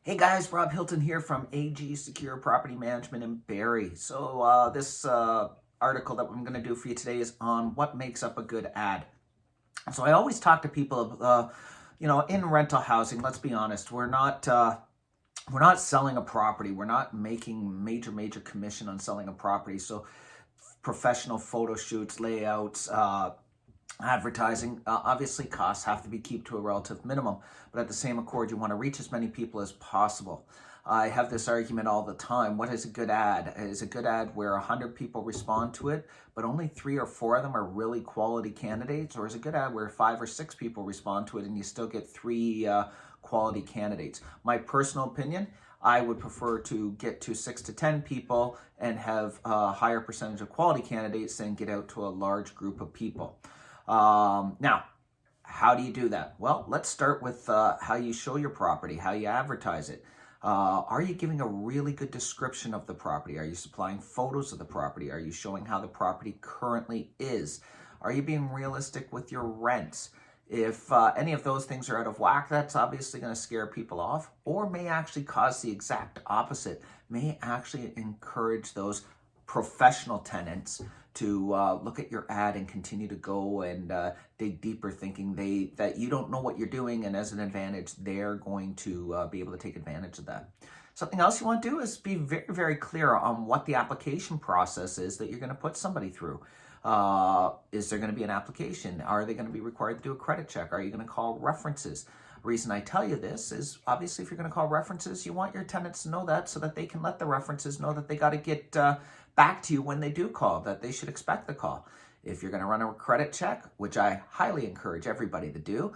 Hey guys, Rob Hilton here from AG Secure Property Management in Barrie. So this article that I'm going to do for you today is on what makes up a good ad. So I always talk to people, in rental housing. Let's be honest, we're not selling a property. We're not making major commission on selling a property. So professional photo shoots, layouts, advertising, obviously costs have to be kept to a relative minimum, but at the same accord, you want to reach as many people as possible. I have this argument all the time. What is a good ad? Is a good ad where 100 people respond to it, but only 3 or 4 of them are really quality candidates? Or is a good ad where 5 or 6 people respond to it and you still get 3 quality candidates? My personal opinion, I would prefer to get to 6 to 10 people and have a higher percentage of quality candidates than get out to a large group of people. Now, how do you do that? Well, let's start with how you show your property, how you advertise it. Are you giving a really good description of the property? Are you supplying photos of the property? Are you showing how the property currently is? Are you being realistic with your rents? If any of those things are out of whack, that's obviously going to scare people off, or may actually cause the exact opposite, may actually encourage those professional tenants to look at your ad and continue to go and dig deeper, thinking that you don't know what you're doing, and as an advantage, they're going to be able to take advantage of that. Something else you want to do is be very clear on what the application process is that you're going to put somebody through. Is there going to be an application? Are they going to be required to do a credit check? Are you going to call references? The reason I tell you this is obviously if you're going to call references, you want your tenants to know that so that they can let the references know that they got to get back to you when they do call, that they should expect the call. If you're going to run a credit check, which I highly encourage everybody to do,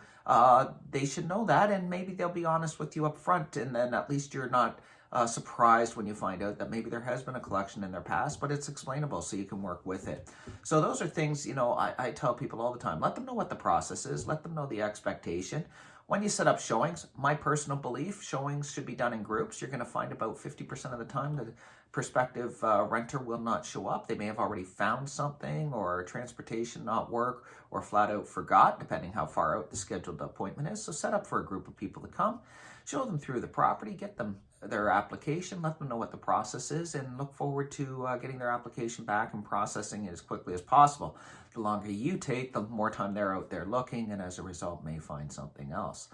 they should know that, and maybe they'll be honest with you up front, and then at least you're not surprised when you find out that maybe there has been a collection in their past, but it's explainable so you can work with it. So those are things, I tell people all the time. Let them know what the process is. Let them know the expectation. When you set up showings, my personal belief, showings should be done in groups. You're going to find about 50% of the time the prospective renter will not show up. They may have already found something, or transportation not work, or flat out forgot, depending how far out the scheduled appointment is. So set up for a group of people to come, show them through the property, get them their application, let them know what the process is, and look forward to getting their application back and processing it as quickly as possible. The longer you take, the more time they're out there looking, and as a result may find something else.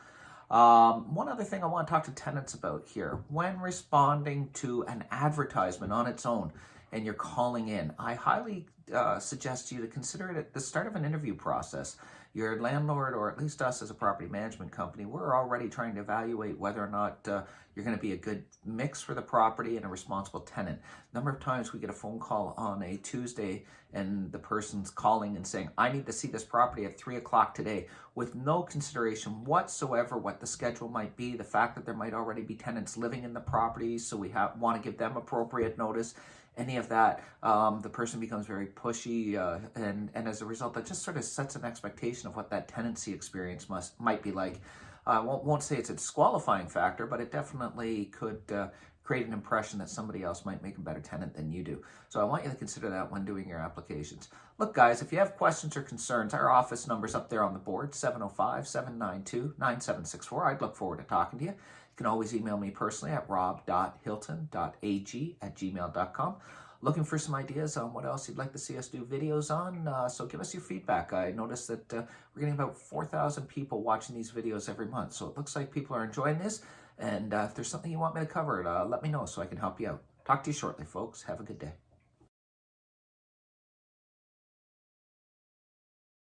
One other thing I want to talk to tenants about here. When responding to an advertisement on its own and you're calling in, I highly suggest you to consider it at the start of an interview process. Your landlord, or at least us as a property management company, we're already trying to evaluate whether or not you're going to be a good mix for the property and a responsible tenant. A number of times we get a phone call on a Tuesday and the person's calling and saying, I need to see this property at 3 o'clock today, with no consideration whatsoever what the schedule might be, the fact that there might already be tenants living in the property, so we want to give them appropriate notice. Any of that, the person becomes very pushy, and as a result, that just sort of sets an expectation of what that tenancy experience might be like. I won't say it's a disqualifying factor, but it definitely could create an impression that somebody else might make a better tenant than you do. So I want you to consider that when doing your applications. Look, guys, if you have questions or concerns, our office number's up there on the board, 705-792-9764. I'd look forward to talking to you. You can always email me personally at rob.hilton.ag@gmail.com. Looking for some ideas on what else you'd like to see us do videos on, so give us your feedback. I noticed that we're getting about 4,000 people watching these videos every month, so it looks like people are enjoying this, and if there's something you want me to cover, let me know so I can help you out. Talk to you shortly, folks. Have a good day.